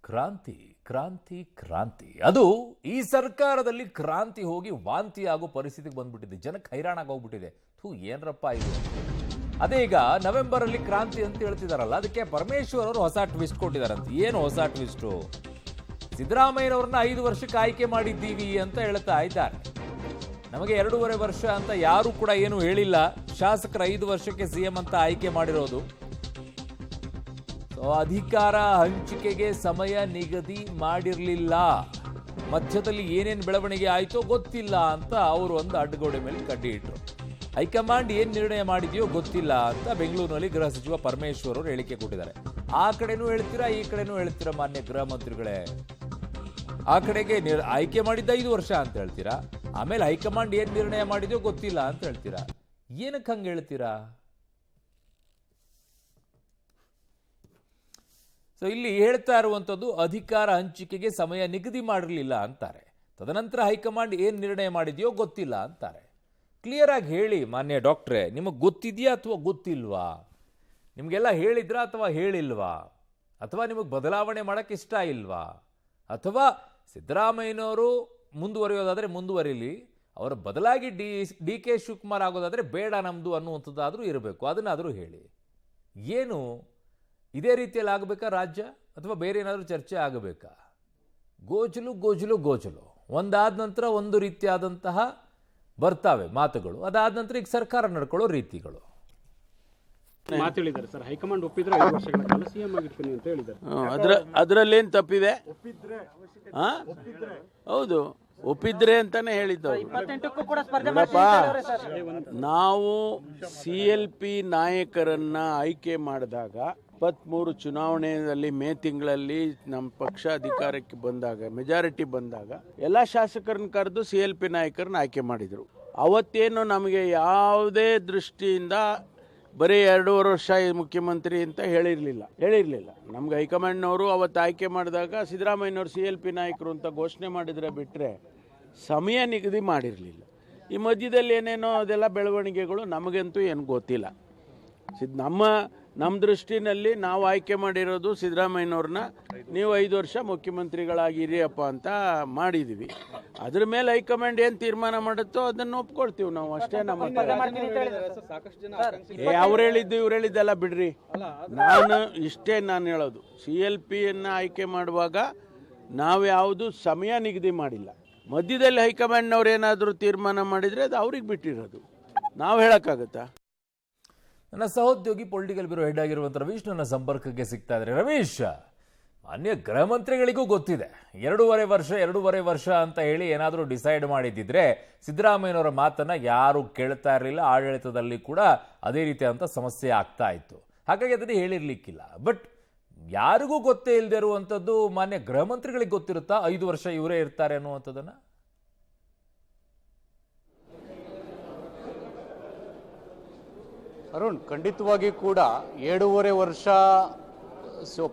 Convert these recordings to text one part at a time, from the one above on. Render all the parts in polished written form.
ಕ್ರಾಂತಿ ಕ್ರಾಂತಿ ಕ್ರಾಂತಿ ಅದು ಈ ಸರ್ಕಾರದಲ್ಲಿ ಕ್ರಾಂತಿ ಹೋಗಿ ವಾಂತಿ ಆಗೋ ಪರಿಸ್ಥಿತಿಗೆ ಬಂದ್ಬಿಟ್ಟಿದೆ. ಜನಕ್ಕೆ ಹೈರಾಣಾಗೋಗ್ಬಿಟ್ಟಿದೆ. ಏನ್ರಪ್ಪ ಇದು. ಅದೇ ಈಗ ನವೆಂಬರ್ ಅಲ್ಲಿ ಕ್ರಾಂತಿ ಅಂತ ಹೇಳ್ತಿದಾರಲ್ಲ, ಅದಕ್ಕೆ ಪರಮೇಶ್ವರ್ ಅವರು ಹೊಸ ಟ್ವಿಸ್ಟ್ ಕೊಟ್ಟಿದಾರಂತೆ. ಏನು ಹೊಸ ಟ್ವಿಸ್ಟು? ಸಿದ್ದರಾಮಯ್ಯನವ್ರನ್ನ 5 ವರ್ಷಕ್ಕೆ ಆಯ್ಕೆ ಮಾಡಿದ್ದೀವಿ ಅಂತ ಹೇಳ್ತಾ ಇದ್ದಾರೆ. ನಮಗೆ 2.5 ವರ್ಷ ಅಂತ ಯಾರು ಕೂಡ ಏನು ಹೇಳಿಲ್ಲ. ಶಾಸಕರ 5 ವರ್ಷಕ್ಕೆ ಸಿಎಂ ಅಂತ ಆಯ್ಕೆ ಮಾಡಿರೋದು. ಅಧಿಕಾರ ಹಂಚಿಕೆಗೆ ಸಮಯ ನಿಗದಿ ಮಾಡಿರಲಿಲ್ಲ. ಮಧ್ಯದಲ್ಲಿ ಏನೇನು ಬೆಳವಣಿಗೆ ಆಯ್ತೋ ಗೊತ್ತಿಲ್ಲ ಅಂತ ಅವರು ಒಂದು ಅಡ್ಡಗೋಡೆ ಮೇಲೆ ಕಡ್ಡಿ ಇಟ್ರು. ಹೈಕಮಾಂಡ್ ಏನ್ ನಿರ್ಣಯ ಮಾಡಿದೆಯೋ ಗೊತ್ತಿಲ್ಲ ಅಂತ ಬೆಂಗಳೂರಿನಲ್ಲಿ ಗೃಹ ಸಚಿವ ಪರಮೇಶ್ವರ್ ಅವರು ಹೇಳಿಕೆ ಕೊಟ್ಟಿದ್ದಾರೆ. ಆ ಕಡೆನೂ ಹೇಳ್ತೀರಾ, ಈ ಕಡೆನೂ ಹೇಳ್ತೀರಾ ಮಾನ್ಯ ಗೃಹ ಮಂತ್ರಿಗಳೇ. ಆ ಕಡೆಗೆ ಆಯ್ಕೆ ಮಾಡಿದ್ದ 5 ವರ್ಷ ಅಂತ ಹೇಳ್ತೀರಾ, ಆಮೇಲೆ ಹೈಕಮಾಂಡ್ ಏನ್ ನಿರ್ಣಯ ಮಾಡಿದೆಯೋ ಗೊತ್ತಿಲ್ಲ ಅಂತ ಹೇಳ್ತೀರಾ. ಏನಕ್ಕೆ ಹಂಗೆ ಹೇಳ್ತೀರಾ? ಸೊ ಇಲ್ಲಿ ಹೇಳ್ತಾ ಇರುವಂಥದ್ದು ಅಧಿಕಾರ ಹಂಚಿಕೆಗೆ ಸಮಯ ನಿಗದಿ ಮಾಡಿರಲಿಲ್ಲ ಅಂತಾರೆ. ತದನಂತರ ಹೈಕಮಾಂಡ್ ಏನ್ ನಿರ್ಣಯ ಮಾಡಿದೆಯೋ ಗೊತ್ತಿಲ್ಲ ಅಂತಾರೆ. ಕ್ಲಿಯರ್ ಆಗಿ ಹೇಳಿ ಮಾನ್ಯ ಡಾಕ್ಟ್ರೇ, ನಿಮಗೆ ಗೊತ್ತಿದೆಯಾ ಅಥವಾ ಗೊತ್ತಿಲ್ವಾ? ನಿಮಗೆಲ್ಲ ಹೇಳಿದ್ರಾ ಅಥವಾ ಹೇಳಿಲ್ವಾ? ಅಥವಾ ನಿಮಗೆ ಬದಲಾವಣೆ ಮಾಡೋಕ್ಕೆ ಇಷ್ಟ ಇಲ್ವಾ? ಅಥವಾ ಸಿದ್ದರಾಮಯ್ಯನವರು ಮುಂದುವರಿಯೋದಾದರೆ ಮುಂದುವರಿಲಿ, ಅವರ ಬದಲಾಗಿ ಡಿ ಕೆ ಶಿವಕುಮಾರ್ ಆಗೋದಾದರೆ ಬೇಡ ನಮ್ಮದು ಅನ್ನುವಂಥದ್ದಾದರೂ ಇರಬೇಕು. ಅದನ್ನಾದರೂ ಹೇಳಿ. ಏನು ಇದೇ ರೀತಿಯಲ್ಲಿ ಆಗಬೇಕಾ ರಾಜ್ಯ, ಅಥವಾ ಬೇರೆ ಏನಾದರೂ ಚರ್ಚೆ ಆಗಬೇಕಾ? ಗೋಜಲು ಗೋಜಲು ಗೋಜಲು, ಒಂದಾದ ನಂತರ ಒಂದು ರೀತಿಯಾದಂತಹ ಬರ್ತಾವೆ ಮಾತುಗಳು. ಅದಾದ ನಂತರ ಈಗ ಸರ್ಕಾರ ನಡ್ಕೊಳ್ಳೋ ರೀತಿಗಳು. ಮಾತು ಹೇಳಿದ್ದಾರೆ ಸರ್, ಹೈಕಮಾಂಡ್ ಒಪ್ಪಿದ್ರೆ 5 ವರ್ಷಗಳ ಕಾಲ ಸಿಎಂ ಆಗಿರ್ತೀನಿ ಅಂತ ಹೇಳಿದ್ದಾರೆ. ಅದರಲ್ಲೇನು ತಪ್ಪಿದೆ? ಹೌದು, ಒಪ್ಪಿದ್ರೆ ಅಂತಾನೆ ಹೇಳಿದ್ದವರು. ನಾವು CLP ನಾಯಕರನ್ನ ಆಯ್ಕೆ ಮಾಡಿದಾಗ 23 ಚುನಾವಣೆಯಲ್ಲಿ ಮೇ ತಿಂಗಳಲ್ಲಿ ನಮ್ಮ ಪಕ್ಷ ಅಧಿಕಾರಕ್ಕೆ ಬಂದಾಗ, ಮೆಜಾರಿಟಿ ಬಂದಾಗ ಎಲ್ಲ ಶಾಸಕರನ್ನ ಕರೆದು CLP ನಾಯಕರನ್ನ ಆಯ್ಕೆ ಮಾಡಿದರು. ಅವತ್ತೇನು ನಮಗೆ ಯಾವುದೇ ದೃಷ್ಟಿಯಿಂದ ಬರೀ 2.5 ವರ್ಷ ಮುಖ್ಯಮಂತ್ರಿ ಅಂತ ಹೇಳಿರಲಿಲ್ಲ. ನಮ್ಗೆ ಹೈಕಮಾಂಡ್ನವರು ಅವತ್ತು ಆಯ್ಕೆ ಮಾಡಿದಾಗ ಸಿದ್ದರಾಮಯ್ಯನವರು CLP ನಾಯಕರು ಅಂತ ಘೋಷಣೆ ಮಾಡಿದರೆ ಬಿಟ್ಟರೆ ಸಮಯ ನಿಗದಿ ಮಾಡಿರಲಿಲ್ಲ. ಈ ಮಧ್ಯದಲ್ಲಿ ಏನೇನೋ ಅದೆಲ್ಲ ಬೆಳವಣಿಗೆಗಳು ನಮಗಂತೂ ಏನು ಗೊತ್ತಿಲ್ಲ. ನಮ್ಮ ದೃಷ್ಟಿನಲ್ಲಿ ನಾವು ಆಯ್ಕೆ ಮಾಡಿರೋದು ಸಿದ್ದರಾಮಯ್ಯನವ್ರನ್ನ ನೀವು 5 ವರ್ಷ ಮುಖ್ಯಮಂತ್ರಿಗಳಾಗಿರಿಯಪ್ಪ ಅಂತ ಮಾಡಿದ್ದೀವಿ. ಅದ್ರ ಮೇಲೆ ಹೈಕಮಾಂಡ್ ಏನು ತೀರ್ಮಾನ ಮಾಡುತ್ತೋ ಅದನ್ನು ಒಪ್ಕೊಳ್ತೀವಿ ನಾವು, ಅಷ್ಟೇ. ನಮ್ಮ ಅವ್ರು ಹೇಳಿದ್ದು ಇವ್ರು ಹೇಳಿದ್ದೆಲ್ಲ ಬಿಡ್ರಿ. ನಾನು ಹೇಳೋದು, CLPಯನ್ನು ಆಯ್ಕೆ ಮಾಡುವಾಗ ನಾವು ಯಾವುದು ಸಮಯ ನಿಗದಿ ಮಾಡಿಲ್ಲ. ಮಧ್ಯದಲ್ಲಿ ಹೈಕಮಾಂಡ್ನವ್ರು ಏನಾದರೂ ತೀರ್ಮಾನ ಮಾಡಿದರೆ ಅದು ಅವ್ರಿಗೆ ಬಿಟ್ಟಿರೋದು, ನಾವು ಹೇಳೋಕ್ಕಾಗತ್ತಾ? ನನ್ನ ಸಹೋದ್ಯೋಗಿ ಪೊಲಿಟಿಕಲ್ ಬ್ಯೂರೋ ಹೆಡ್ ಆಗಿರುವಂಥ ರವೀಶ್ ನನ್ನ ಸಂಪರ್ಕಕ್ಕೆ ಸಿಗ್ತಾ ಇದ್ದಾರೆ. ರವೀಶ್, ಮಾನ್ಯ ಗೃಹ ಮಂತ್ರಿಗಳಿಗೂ ಗೊತ್ತಿದೆ 2.5 ವರ್ಷ ಅಂತ ಹೇಳಿ ಏನಾದರೂ ಡಿಸೈಡ್ ಮಾಡಿದ್ದಿದ್ರೆ ಸಿದ್ದರಾಮಯ್ಯನವರ ಮಾತನ್ನ ಯಾರು ಕೇಳ್ತಾ ಇರಲಿಲ್ಲ. ಆಡಳಿತದಲ್ಲಿ ಕೂಡ ಅದೇ ರೀತಿಯಾದಂಥ ಸಮಸ್ಯೆ ಆಗ್ತಾ ಇತ್ತು. ಹಾಗಾಗಿ ಅದನ್ನು ಹೇಳಿರ್ಲಿಕ್ಕಿಲ್ಲ. ಬಟ್ ಯಾರಿಗೂ ಗೊತ್ತೇ ಇಲ್ಲದೆ ಇರುವಂಥದ್ದು ಮಾನ್ಯ ಗೃಹ ಮಂತ್ರಿಗಳಿಗೆ ಗೊತ್ತಿರುತ್ತಾ 5 ವರ್ಷ ಇವರೇ ಇರ್ತಾರೆ ಅನ್ನುವಂಥದ್ದನ್ನ? ಅರುಣ್, ಖಂಡಿತವಾಗಿ ಕೂಡ 7.5 ವರ್ಷ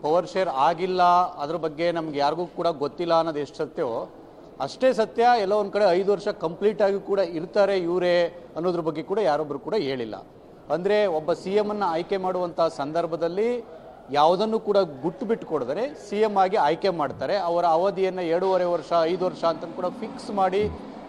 ಪವರ್ ಶೇರ್ ಆಗಿಲ್ಲ, ಅದ್ರ ಬಗ್ಗೆ ನಮ್ಗೆ ಯಾರಿಗೂ ಕೂಡ ಗೊತ್ತಿಲ್ಲ ಅನ್ನೋದು ಎಷ್ಟು ಸತ್ಯವೋ ಅಷ್ಟೇ ಸತ್ಯ. ಎಲ್ಲೋ ಒಂದು ಕಡೆ 5 ವರ್ಷ ಕಂಪ್ಲೀಟ್ ಆಗಿ ಕೂಡ ಇರ್ತಾರೆ ಇವರೇ ಅನ್ನೋದ್ರ ಬಗ್ಗೆ ಕೂಡ ಯಾರೊಬ್ಬರು ಕೂಡ ಹೇಳಿಲ್ಲ. ಅಂದರೆ ಒಬ್ಬ CM ಅನ್ನು ಆಯ್ಕೆ ಮಾಡುವಂಥ ಸಂದರ್ಭದಲ್ಲಿ ಯಾವುದನ್ನು ಕೂಡ ಗುಟ್ಟು ಬಿಟ್ಟು ಕೊಡಿದರೆ CM ಆಗಿ ಆಯ್ಕೆ ಮಾಡ್ತಾರೆ. ಅವರ ಅವಧಿಯನ್ನು 7.5 ವರ್ಷ 5 ವರ್ಷ ಅಂತ ಕೂಡ ಫಿಕ್ಸ್ ಮಾಡಿ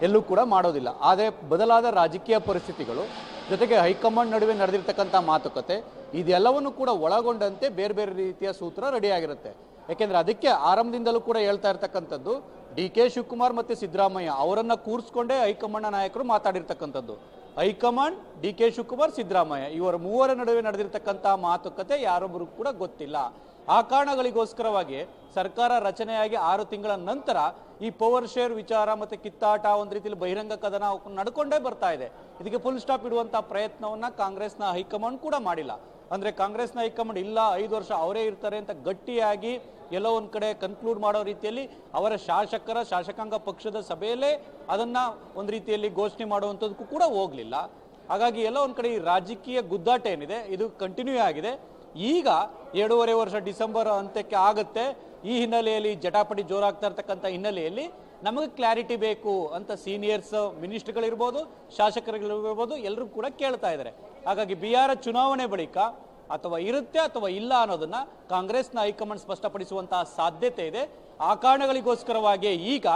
ಎಲ್ಲೂ ಕೂಡ ಮಾಡೋದಿಲ್ಲ. ಆದರೆ ಬದಲಾದ ರಾಜಕೀಯ ಪರಿಸ್ಥಿತಿಗಳು ಜೊತೆಗೆ ಹೈಕಮಾಂಡ್ ನಡುವೆ ನಡೆದಿರ್ತಕ್ಕಂಥ ಮಾತುಕತೆ ಇದೆಲ್ಲವನ್ನು ಕೂಡ ಒಳಗೊಂಡಂತೆ ಬೇರೆ ಬೇರೆ ರೀತಿಯ ಸೂತ್ರ ರೆಡಿಯಾಗಿರುತ್ತೆ. ಯಾಕೆಂದರೆ ಅದಕ್ಕೆ ಆರಂಭದಿಂದಲೂ ಕೂಡ ಹೇಳ್ತಾ ಇರ್ತಕ್ಕಂಥದ್ದು DK ಶಿವಕುಮಾರ್ ಮತ್ತು ಸಿದ್ದರಾಮಯ್ಯ ಅವರನ್ನು ಕೂರಿಸ್ಕೊಂಡೇ ಹೈಕಮಾಂಡ್ ನಾಯಕರು ಮಾತಾಡಿರ್ತಕ್ಕಂಥದ್ದು. ಹೈಕಮಾಂಡ್, DK ಶಿವಕುಮಾರ್, ಸಿದ್ದರಾಮಯ್ಯ ಇವರ ಮೂವರ ನಡುವೆ ನಡೆದಿರ್ತಕ್ಕಂಥ ಮಾತುಕತೆ ಯಾರೊಬ್ಬರು ಕೂಡ ಗೊತ್ತಿಲ್ಲ. ಆ ಕಾರಣಗಳಿಗೋಸ್ಕರವಾಗಿ ಸರ್ಕಾರ ರಚನೆಯಾಗಿ 6 ತಿಂಗಳ ನಂತರ ಈ ಪವರ್ ಶೇರ್ ವಿಚಾರ ಮತ್ತು ಕಿತ್ತಾಟ ಒಂದು ರೀತಿಯಲ್ಲಿ ಬಹಿರಂಗ ಕದನ ನಡ್ಕೊಂಡೇ ಬರ್ತಾ ಇದೆ. ಇದಕ್ಕೆ ಫುಲ್ ಸ್ಟಾಪ್ ಇಡುವಂಥ ಪ್ರಯತ್ನವನ್ನ ಕಾಂಗ್ರೆಸ್ನ ಹೈಕಮಾಂಡ್ ಕೂಡ ಮಾಡಿಲ್ಲ. ಅಂದರೆ ಕಾಂಗ್ರೆಸ್ನ ಹೈಕಮಾಂಡ್ ಇಲ್ಲ 5 ವರ್ಷ ಅವರೇ ಇರ್ತಾರೆ ಅಂತ ಗಟ್ಟಿಯಾಗಿ ಎಲ್ಲೋ ಒಂದು ಕಡೆ ಕನ್ಕ್ಲೂಡ್ ಮಾಡೋ ರೀತಿಯಲ್ಲಿ ಅವರ ಶಾಸಕಾಂಗ ಪಕ್ಷದ ಸಭೆಯಲ್ಲೇ ಅದನ್ನ ಒಂದು ರೀತಿಯಲ್ಲಿ ಘೋಷಣೆ ಮಾಡುವಂಥದ್ದಕ್ಕೂ ಕೂಡ ಹೋಗಲಿಲ್ಲ. ಹಾಗಾಗಿ ಎಲ್ಲೋ ಒಂದು ಕಡೆ ಈ ರಾಜಕೀಯ ಗುದ್ದಾಟ ಏನಿದೆ ಇದು ಕಂಟಿನ್ಯೂ ಆಗಿದೆ. ಈಗ 7.5 ವರ್ಷ ಡಿಸೆಂಬರ್ ಅಂತ್ಯಕ್ಕೆ ಆಗುತ್ತೆ. ಈ ಹಿನ್ನೆಲೆಯಲ್ಲಿ ಜಟಾಪಟಿ ಜೋರಾಗ್ತಾ ಇರ್ತಕ್ಕಂಥ ಹಿನ್ನೆಲೆಯಲ್ಲಿ ನಮಗೆ ಕ್ಲಾರಿಟಿ ಬೇಕು ಅಂತ ಸೀನಿಯರ್ಸ್ ಮಿನಿಸ್ಟರ್ಗಳಿರ್ಬೋದು, ಶಾಸಕರುಗಳಿರ್ಬೋದು, ಎಲ್ಲರೂ ಕೂಡ ಕೇಳ್ತಾ ಇದ್ದಾರೆ. ಹಾಗಾಗಿ ಬಿಹಾರ ಚುನಾವಣೆ ಬಳಿಕ ಅಥವಾ ಇರುತ್ತೆ ಅಥವಾ ಇಲ್ಲ ಅನ್ನೋದನ್ನ ಕಾಂಗ್ರೆಸ್ನ ಹೈಕಮಾಂಡ್ ಸ್ಪಷ್ಟಪಡಿಸುವಂತಹ ಸಾಧ್ಯತೆ ಇದೆ. ಆ ಕಾರಣಗಳಿಗೋಸ್ಕರವಾಗಿ ಈಗ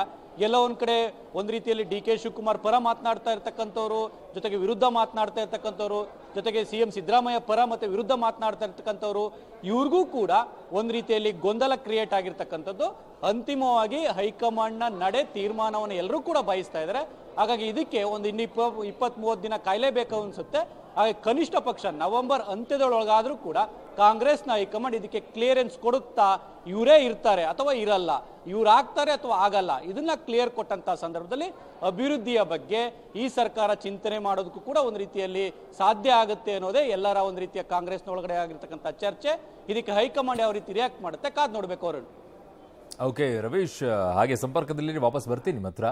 ಎಲ್ಲ ಒಂದ್ ಕಡೆ ಒಂದ್ ರೀತಿಯಲ್ಲಿ ಡಿ ಕೆ ಶಿವಕುಮಾರ್ ಪರ ಮಾತನಾಡ್ತಾ ಇರ್ತಕ್ಕಂಥವ್ರು, ಜೊತೆಗೆ ವಿರುದ್ಧ ಮಾತನಾಡ್ತಾ ಇರ್ತಕ್ಕಂಥವ್ರು, ಜೊತೆಗೆ ಸಿಎಂ ಸಿದ್ದರಾಮಯ್ಯ ಪರ ಮತ್ತೆ ವಿರುದ್ಧ ಮಾತನಾಡ್ತಾ ಇರ್ತಕ್ಕಂಥವ್ರು, ಇವ್ರಿಗೂ ಕೂಡ ಒಂದ್ ರೀತಿಯಲ್ಲಿ ಗೊಂದಲ ಕ್ರಿಯೇಟ್ ಆಗಿರ್ತಕ್ಕಂಥದ್ದು. ಅಂತಿಮವಾಗಿ ಹೈಕಮಾಂಡ್ನ ನಡೆ ತೀರ್ಮಾನವನ್ನು ಎಲ್ಲರೂ ಕೂಡ ಬಯಸ್ತಾ ಇದ್ದಾರೆ. ಹಾಗಾಗಿ ಇದಕ್ಕೆ ಒಂದು 20-30 ದಿನ ಕಾಯಲೇಬೇಕು ಅನ್ಸುತ್ತೆ. ಹಾಗೆ ಕನಿಷ್ಠ ಪಕ್ಷ ನವೆಂಬರ್ ಅಂತ್ಯದೊಳಗಾದ್ರೂ ಕೂಡ ಕಾಂಗ್ರೆಸ್ನ ಹೈಕಮಾಂಡ್ ಇದಕ್ಕೆ ಕ್ಲಿಯರೆನ್ಸ್ ಕೊಡುತ್ತಾ ಇವರೇ ಇರ್ತಾರೆ ಅಥವಾ ಇರಲ್ಲ, ಇವ್ರು ಆಗ್ತಾರೆ ಅಥವಾ ಆಗಲ್ಲ, ಇದನ್ನ ಕ್ಲಿಯರ್ ಕೊಟ್ಟಂತ ಸಂದರ್ಭದಲ್ಲಿ ಅಭಿವೃದ್ಧಿಯ ಬಗ್ಗೆ ಈ ಸರ್ಕಾರ ಚಿಂತನೆ ಮಾಡೋದಕ್ಕೂ ಕೂಡ ಒಂದು ರೀತಿಯಲ್ಲಿ ಸಾಧ್ಯ ಆಗುತ್ತೆ ಅನ್ನೋದೇ ಎಲ್ಲರ ಒಂದು ರೀತಿಯ ಕಾಂಗ್ರೆಸ್ನ ಒಳಗಡೆ ಆಗಿರ್ತಕ್ಕಂಥ ಚರ್ಚೆ. ಇದಕ್ಕೆ ಹೈಕಮಾಂಡ್ ಯಾವ ರೀತಿ ರಿಯಾಕ್ಟ್ ಮಾಡುತ್ತೆ ಕಾದ್ ನೋಡ್ಬೇಕು ಅವರು. ಓಕೆ ರವೀಶ್, ಹಾಗೆ ಸಂಪರ್ಕದಲ್ಲಿ ವಾಪಸ್ ಬರ್ತೀನಿ ನಿಮ್ಮ ಹತ್ರ.